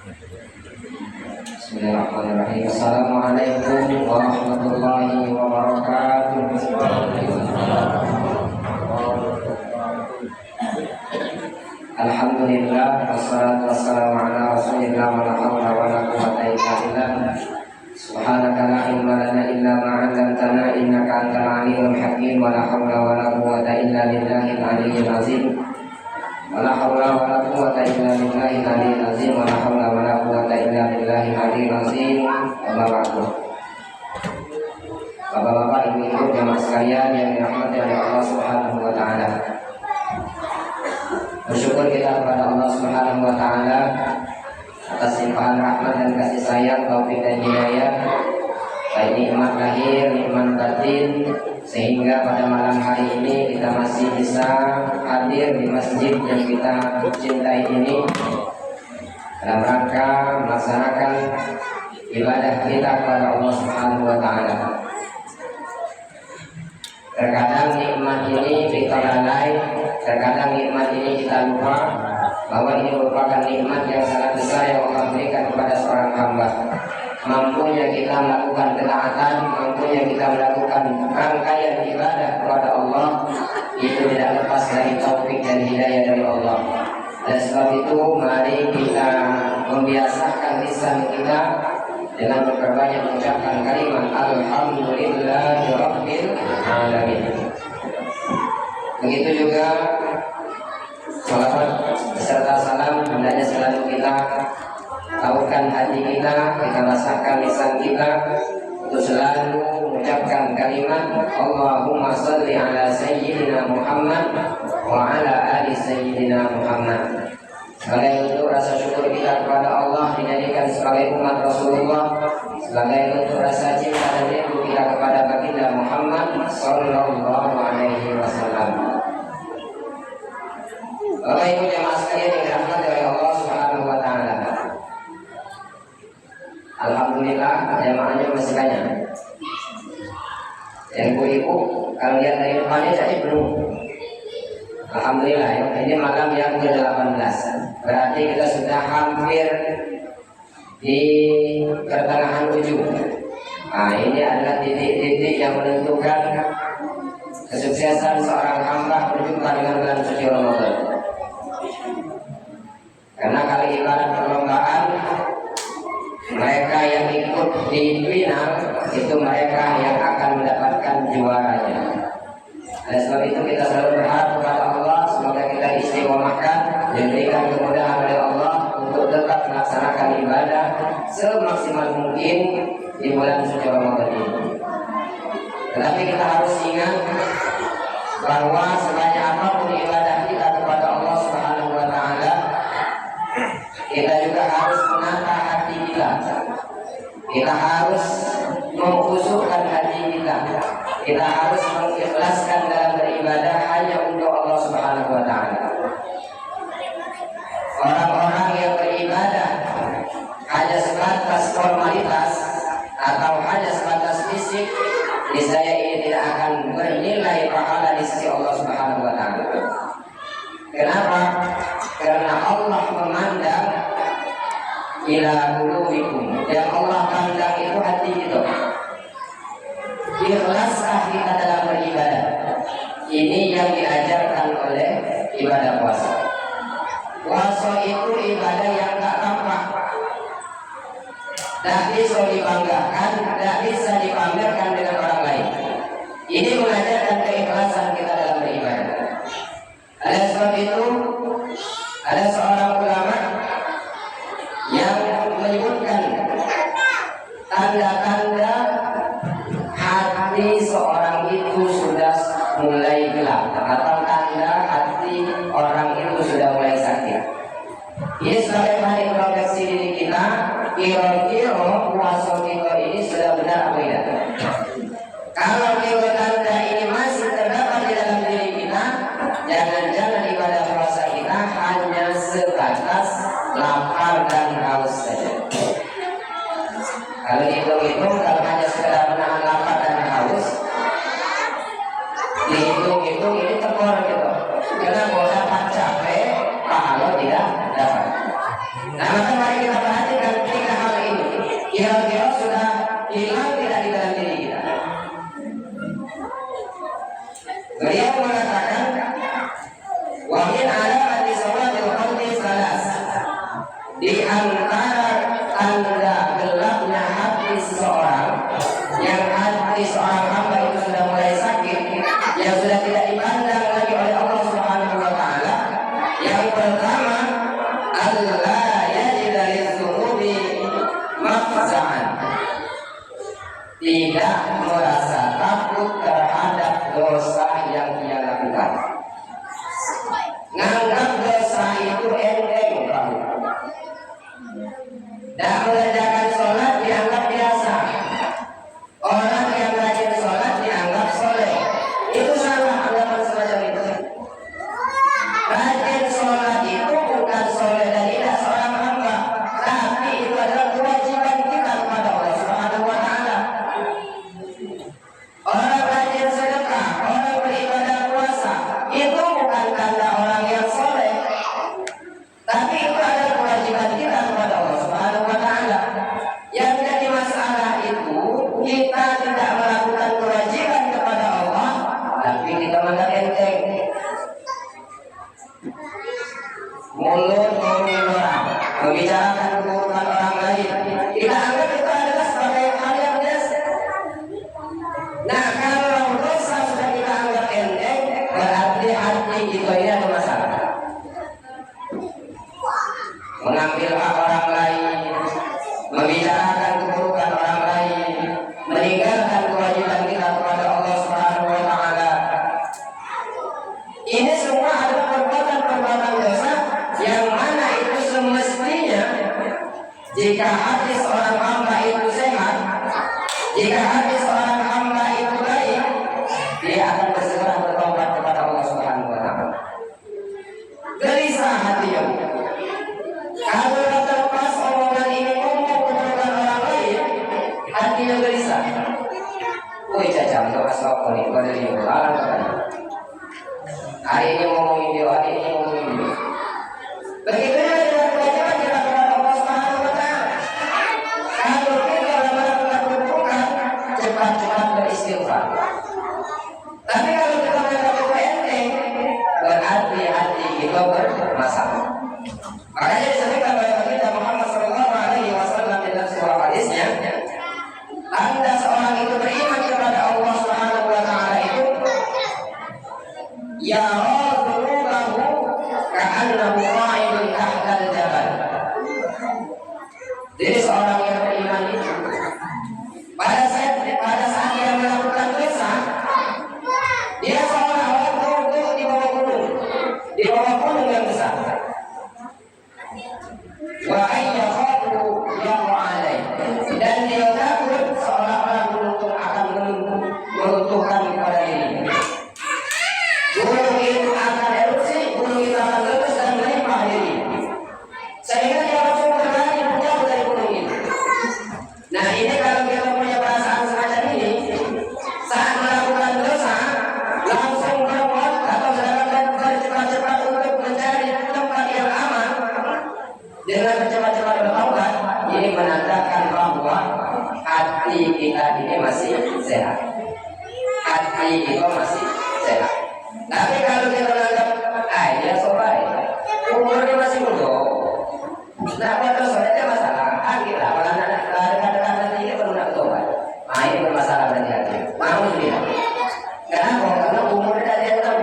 Bismillahirrahmanirrahim. Assalamualaikum warahmatullahi wabarakatuh. Alhamdulillah, wassalatu wassalamu ala rasulillah, wa la hawla wa la quwwata illa billah. Subhanaka la ilma lana illa ma 'allamtana innaka antal alimul hakim. Wa la hawla wa la quwwata illa billahil aliyyil azim. Wa la hawla wa la quwwata illa billahil aliyyil azim. Wa la hawla wa la quwwata illa billahil aliyyil azim. Amma ba'du. Bapak-bapak, ibu-ibu, jamaah sekalian yang dirahmati oleh Allah Subhanahu wa taala. Bersyukur kita kepada Allah Subhanahu wa taala atas limpahan rahmat dan kasih sayang, taufik dan hidayah, baik nikmat lahir, nikmat batin, sehingga pada malam hari ini kita masih bisa hadir di masjid yang kita cintai ini dalam rangka melaksanakan ibadah kita kepada Allah Subhanahu wa taala. Terkadang nikmat ini kita lalai, terkadang nikmat ini kita lupa bahwa ini merupakan nikmat yang sangat besar yang Allah berikan kepada seorang hamba. Mampunya kita melakukan ketaatan, mampunya kita melakukan rangkaian ibadah kepada Allah, itu tidak lepas dari taufik dan hidayah dari Allah. Dan sebab itu mari kita membiasakan lisan kita dengan memperbanyak mengucapkan kalimat Alhamdulillahirabbil alamin. Begitu juga salawat beserta salam hendaknya selalu kita tahukan hati kita, kita basahkan lisan kita untuk selalu mengucapkan kalimat Allahumma shalli ala sayyidina Muhammad wa ala ali sayyidina Muhammad. Sebagai bentuk rasa syukur kita kepada Allah dijadikan sebagai umat Rasulullah, sebagai bentuk rasa cinta dan rindu kita kepada baginda Muhammad sallallahu alaihi wasallam. Bapak Ibu jemaah sekalian yang dirahmati oleh Allah Subhanahu wa taala. Alhamdulillah jemaahnya masih banyak. Yang ibu-ibu kalau lihat dari depannya jadi belum. Alhamdulillah ya, ini malam yang ke-18. Berarti kita sudah hampir di pertengahan ujung. Nah, ini adalah titik-titik yang menentukan kesuksesan seorang hamba berjumpa dengan bulan suci Ramadan. Karena kalau ibarat perlombaan, mereka yang ikut di final itu mereka yang akan mendapatkan juaranya. Oleh sebab itu kita selalu berharap kepada Allah semoga kita istiqomahkan, diberikan kemudahan oleh Allah untuk tetap melaksanakan ibadah semaksimal mungkin di bulan suci Ramadan ini. Tetapi kita harus ingat bahwa sebanyak apapun ibadah kita kepada Allah Subhanahu wa taala, kita juga harus menata hati kita. Kita harus mengkhusyukkan hati kita. Kita harus mengikhlaskan dalam beribadah hanya untuk Allah Subhanahu wa taala. Orang-orang yang beribadah hanya sebatas formalitas atau hanya sebatas fisik, niscaya ini tidak akan bernilai pahala di sisi Allah Subhanahu wa taala. Kenapa? Karena Allah memandang ila qulubikum. Yang Allah pandang itu hati itu. Ikhlaskah kita dalam beribadah? Ini yang diajarkan oleh ibadah puasa. Puasa itu ibadah yang tak tampak, tak bisa dibanggakan, tak bisa dipamerkan dengan orang lain. Ini mengajarkan keikhlasan kita dalam beribadah. Oleh sebab itu, ada seorang ulama yang menyebutkan tanda-tanda hati seorang itu sudah mulai gelap atau tanda hati orang itu sudah mulai sakit. Ini sebagai bahan introspeksi diri kita, kira-kira puasa kita ini sudah benar apa tidak? Kalau tanda ini masih terdapat di dalam diri kita, jangan-jangan ibadah puasa kita hanya sebatas lapar dan haus saja. Kalau dihitung Di antara tanda gelapnya hati seseorang, yang hati seorang hamba itu sudah mulai sakit, yang sudah tidak dipandang lagi oleh Allah Subhanahu wa taala. Yang pertama, Allah yajida lidzunubi mafza'an. Tidak merasa takut terhadap dosa yang dia lakukan. Nganggap dosa itu enteng, dan mengerjakan sholat dianggap biasa. Orang yang rajin sholat dianggap soleh. Itu salah anggapan semacam itu. Rajin sholat itu bukan soleh dan tidak seorang hamba, tapi itu adalah kewajiban kita kepada Allah Subhanahu wa taala. Orang rajin sedekah, orang beribadah puasa, itu bukan tanda orang yang soleh, tapi itu adalah kewajiban kita kepada Allah Subhanahu wa taala. Yang jadi masalah itu kita tidak melakukan kewajiban kepada Allah, tapi kita menganggap enteng. Mulut ngomongin orang, membicarakan keburukan orang lain, kita anggap itu adalah sebagai hal yang biasa. Nah, kalau dosa sudah kita anggap enteng, berarti hati kita ini ada masalah. Mengambil hak orang lain, membicarakan keburukan orang lain, meninggalkan kewajiban kita kepada Allah Subhanahu wa taala. Ini semua adalah perbuatan-perbuatan dosa yang mana itu semestinya jika hati seorang hamba itu sehat, jika hati seorang hamba itu baik, dia akan bersegera bertobat kepada Allah Subhanahu wa taala. Gelisah hatinya. Kalau terlepas omongan ini ngomong keburukan orang lain, hatinya gelisah. Woi cacam, doa sok nih, gue dari alam kan. Hari ini ngomongin dia, hari ini ngomongin dia. Begitu dengan kewajiban kita kepada Allah Subhanahu wa taala. Kalau kita melakukan keburukan, cepat-cepat beristighfar. Tapi kalau kita melakukan enteng, berarti hati kita bermasalah. Makanya disebutkan oleh Nabi Muhammad SAW dalam sebuah hadisnya, tanda seorang itu beriman kepada Allah Subhanahu wa taala itu ya radhulahu ka'annahu qa'idun tahtal jabal. Jadi seorang yang beriman itu pada saat dia melakukan dosa, dia seolah-olah duduk di bawah gunung yang besar. Wa ayyakhafu yaqa'alai, dan dia takut seolah-olah gunung akan meruntuhkan kepada diri. Gunung itu akan erupsi, gunung itu akan letus dan menimpa diri, sehingga dia langsung berlari menjauh dari gunung itu. Nah, ini kalau kita punya perasaan semacam ini, saat melakukan dosa langsung berbuat atau sedangkan bercepat-cepat untuk mencari tempat yang aman dengan bercepat-cepat bertaubat, ini menandakan bahwa hati kita ini masih sehat. Hati itu masih sehat. Tapi kalau kita menganggap, dia sobat, umurnya masih muda, nah kalau sobatnya masalah, kita kalau kadang-kadang nanti ini perlu nak sobat, ini bermasalah berarti hati. Mau tidak? Kenapa? Karena umurnya dari yang tahu.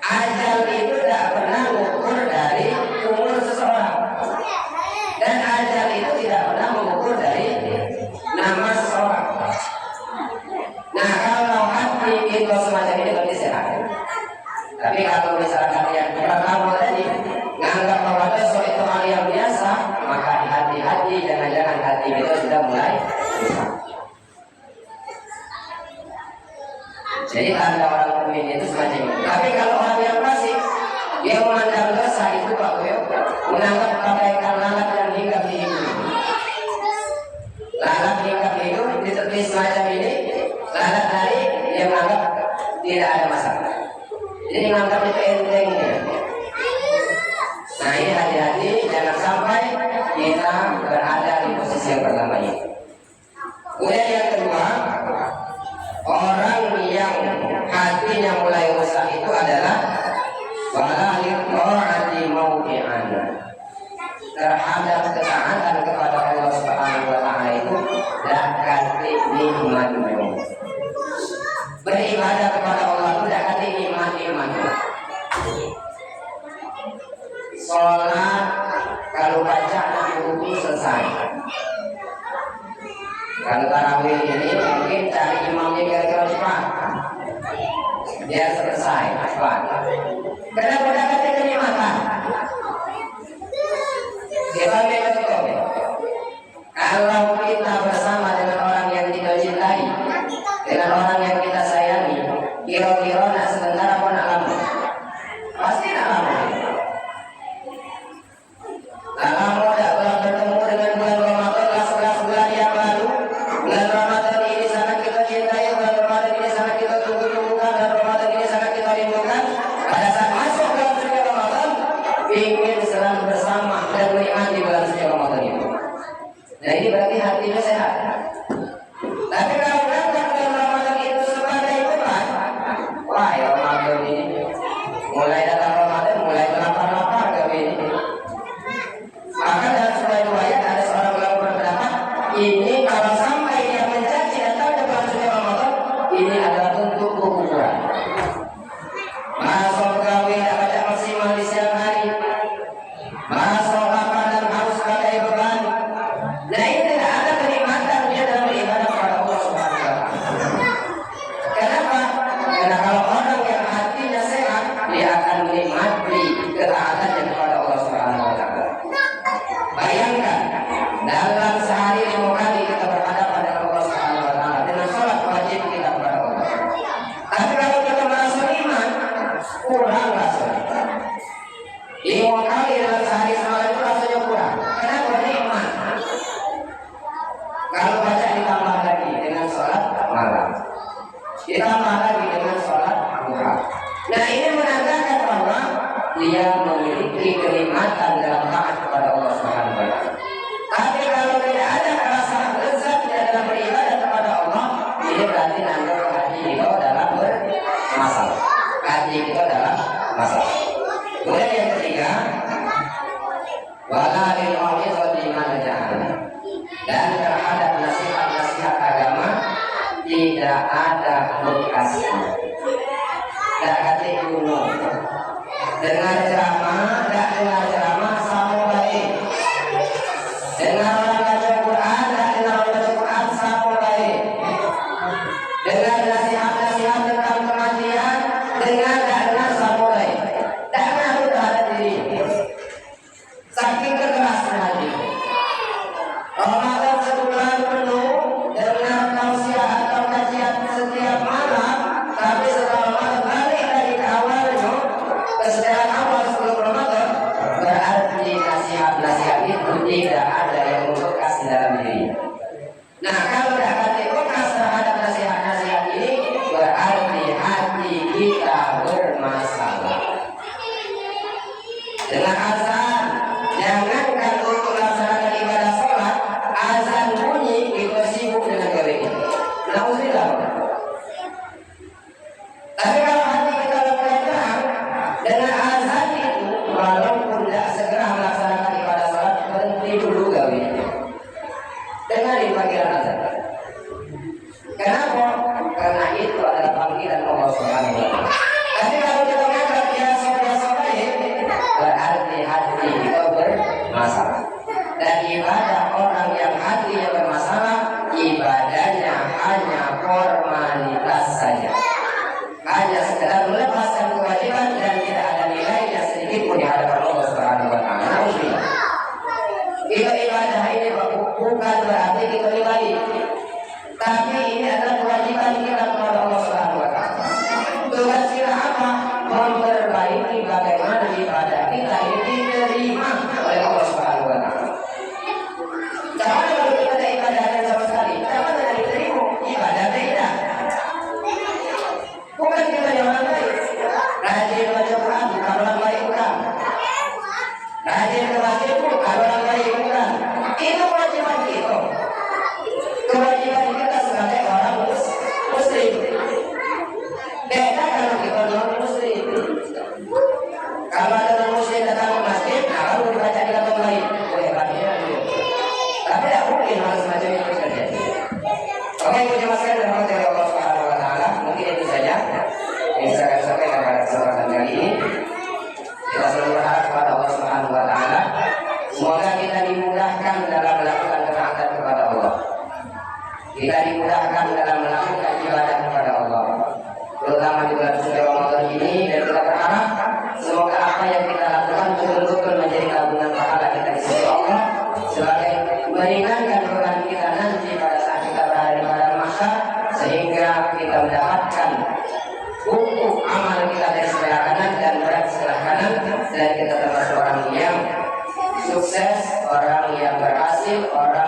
Ajal itu tidak pernah mengukur dari umur seseorang, dan ajal itu tidak pernah mengukur dari nama seseorang. Nah, kalau hati itu semacam ini berarti sehat. Tapi kalau misalkan yang pertama tadi nganggap bahwa dosa itu hal yang biasa, maka hati-hati, jangan-jangan hati kita sudah mulai rusak. Jadi tanda orang mukmin itu semacam itu. Tapi kalau orang yang fasik, dia memandang dosa itu Pak Boyo, menganggap bagaikan lalat yang hinggap di hidup. Lalat hinggap di hidup ditulis semacam ini, lalat dari dia menganggap tidak ada masalah. Jadi menganggap itu entengnya. Nah, ini hati-hati, jangan sampai kita berada di posisi yang pertama ini. Kemudian yang kedua, orang yang hatinya mulai rusak itu adalah wala liqa'ati mau'i'an. terhadap ketaatan kepada Allah Subhanahu wa taala itu dapat nikmatnya. Beribadah kepada Allah itu dapat nikmat-nikmatnya. Sholat kalau baca buku selesai. Kalau tarawih ini mungkin cari imamnya kira-kira cepat, dia selesai cepat. Kenapa dapat kenikmatan? Kita betul. Kalau kita bersama dengan orang yang kita cintai, dengan orang yang kita sayangi, kira-kira nak sebentar apa nak lama? Pasti nak lama. Nak lama tak pernah bertemu dengan bulan Ramadan, 11 bulan yang lalu. Bulan Ramadan ini sangat kita cintai, bulan Ramadan ini sangat kita tunggu-tunggukan, bulan Ramadan ini sangat kita rindukan. Pada saat masuk dalam suci Ramadan, ingin selalu bersama dan menikmati bulan suci Ramadan itu. Nah ini berarti hatinya sehat. Tapi kalau datang bulan Ramadan itu sebagai beban, wah ya Ramadan ini mulai datang Ramadan mulai melapar-lapar kami ini. Maka dalam sebuah riwayat ada seorang ulama berpendapat ini kalau sampai dia mencaci datang ke bulan suci Ramadan ini adalah bentuk kekufuran. Masuk gawe tidak baca maksimal di siang hari, masuk lapar dan haus sebagai beban. Nah ini tidak ada kenikmatan dia dalam beribadah kepada Allah Subhanahu wa taala. Kenapa? Karena kalau orang yang hatinya sehat dia akan menikmati ketaatannya kepada Allah Subhanahu wa taala. Bayangkan dalam sehari 5 kali kita berhadapan dengan Allah Subhanahu wa taala dengan sholat wajib kita kepada Allah. Tapi kalau kita merasa iman kurang rasanya. 5 kali dalam sehari semalam itu rasanya kurang. Kenapa? Nikmat. Kalau baca ditambah lagi dengan sholat malam, ditambah lagi dengan sholat duha. Nah ini menandakan bahwa dia memiliki kenikmatan dalam taat kepada Allah Subhanahu wa taala. Tapi kalau tidak ada rasa lezat dalam beribadah kepada Allah, ini berarti nanda hati kita dalam bermasalah. Hati kita dalam masalah. Kemudian yang ketiga, wala lil mau'izati manja'an. Dan terhadap nasihat-nasihat agama tidak ada bekasnya. Tak kata kuno. Dengar ceramah, tak dengar ceramah sama baik. Dengar orang baca Quran, tak dengar orang baca Quran sama baik. Dengar nasihat-nasihat tentang kematian, dengar tak dengar sama baik. Tak ngaruh terhadap diri. Saking kekerasnya hati. Ramadan sebulan penuh dengan tausiah atau kajian setiap malam, tapi setelah Ramadan balik dari ke awalnya, kesediaan awal sebelum Ramadan, berarti nasihat-nasihat itu tidak ada yang membekas di dalam diri. Nah kalau dapat bekas terhadap nasihat-nasihat ini, berarti hati kita bermasalah. Dengan azan, jangankan untuk melaksanakan ibadah sholat, azan bunyi kita sibuk dengan gawe. Nauzubillah. Tapi kalau hati kita mulai terang dengan azan itu, walaupun tidak segera melaksanakan ibadah sholat, berhenti dulu gawe. Dengar panggilan azan. Kenapa? Karena itu adalah panggilan Allah Subhanahu wa taala. Tapi kalau kita menganggap biasa-biasa baik, berarti hati kita bermasalah. Dan ibadah orang yang hatinya bermasalah, ibadahnya hanya formalitas saja. Hanya sekedar melepaskan kewajiban dan tidak ada nilainya sedikit pun di hadapan Allah Subhanahu wa taala. Ibadah ini bukan berarti kita baik, tapi ini adalah kewajiban kita kepada Allah Subhanahu wa taala. Tugas kita apa? Memperbaiki bagaimana ibadah kita ini diterima oleh Allah Subhanahu wa taala. Jangan kalau kita ada ibadah sama sekali, jangan ada diterima ibadah tidak. Bukan kita yang orang baik. Rajin baca Quran bukan orang baik bukan. Rajin ke masjid bukan orang baik bukan. Itu kewajiban kita. Kewajiban kita sebagai orang Oke, ibu jemaah sekalian dirahmati oleh Allah Subhanahu wa taala, mungkin itu saja yang bisa kami sampaikan pada kesempatan kali ini. Kita selalu berharap kepada Allah Subhanahu wa taala semoga kita dimudahkan dalam melakukan ketaatan kepada Allah. Kita dimudahkan dalam melakukan ibadah kepada Allah, terutama di bulan suci Ramadan ini, dan kita berharap semoga apa yang kita lakukan betul-betul menjadi tabungan pahala kita di sisi Allah sebagai meringankan beban kita nanti pada saat kita berada di padang mahsyar, sehingga kita mendapatkan buku amal kita dari sebelah kanan dan berat sebelah kanan, dan kita termasuk orang yang sukses, orang yang berhasil, orang